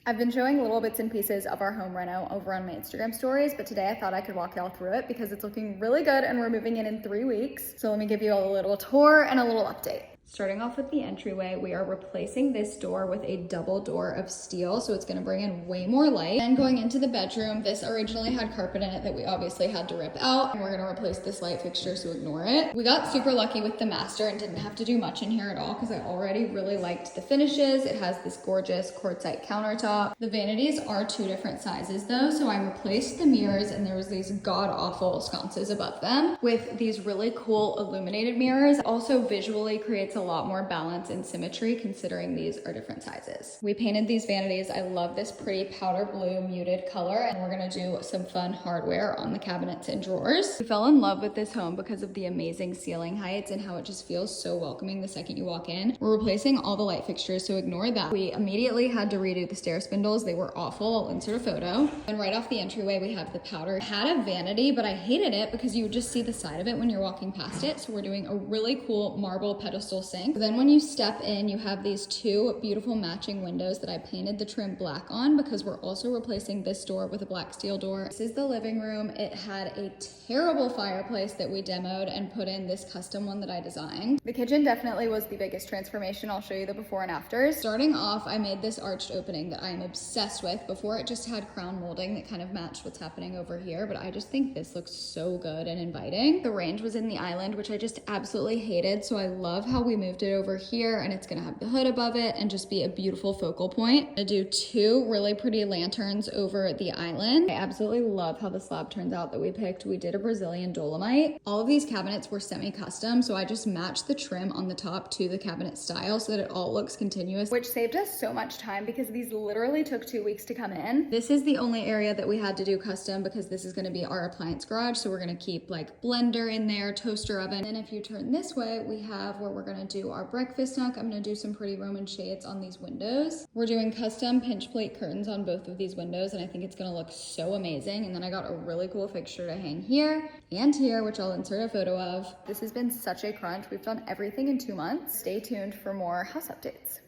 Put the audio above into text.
I've been showing little bits and pieces of our home reno over on my Instagram stories, but today I thought I could walk y'all through it because it's looking really good and we're moving in 3 weeks. So let me give you a little tour and a little update. Starting off with the entryway, we are replacing this door with a double door of steel, so it's gonna bring in way more light. And going into the bedroom, this originally had carpet in it that we obviously had to rip out, and we're gonna replace this light fixture, so ignore it. We got super lucky with the master and didn't have to do much in here at all because I already really liked the finishes. It has this gorgeous quartzite countertop. The vanities are 2 different sizes though, so I replaced the mirrors and there was these god-awful sconces above them with these really cool illuminated mirrors. Also visually creates a lot more balance and symmetry considering these are different sizes. We painted these vanities. I love this pretty powder blue muted color, and we're gonna do some fun hardware on the cabinets and drawers. We fell in love with this home because of the amazing ceiling heights and how it just feels so welcoming the second you walk in. We're replacing all the light fixtures, so ignore that. We immediately had to redo the stair spindles. They were awful. I'll insert a photo. And right off the entryway, we have the powder. It had a vanity, but I hated it because you would just see the side of it when you're walking past it. So we're doing a really cool marble pedestal sink. Then when you step in, you have these 2 beautiful matching windows that I painted the trim black on because we're also replacing this door with a black steel door. This is the living room. It had a terrible fireplace that we demoed and put in this custom one that I designed. The kitchen definitely was the biggest transformation. I'll show you the before and afters. Starting off, I made this arched opening that I'm obsessed with. Before, it just had crown molding that kind of matched what's happening over here, but I just think this looks so good and inviting. The range was in the island, which I just absolutely hated, so I love how we moved it over here, and it's gonna have the hood above it and just be a beautiful focal point. I'm gonna do 2 really pretty lanterns over the island. I absolutely love how the slab turns out that we picked. We did a Brazilian dolomite. All of these cabinets were semi-custom, so I just matched the trim on the top to the cabinet style so that it all looks continuous, which saved us so much time because these literally took 2 weeks to come in. This is the only area that we had to do custom because this is gonna be our appliance garage, so we're gonna keep like blender in there, toaster oven, and if you turn this way, we have where we're gonna do our breakfast nook. I'm gonna do some pretty Roman shades on these windows. We're doing custom pinch plate curtains on both of these windows, and I think it's gonna look so amazing. And then I got a really cool fixture to hang here and here, which I'll insert a photo of. This has been such a crunch. We've done everything in 2 months. Stay tuned for more house updates.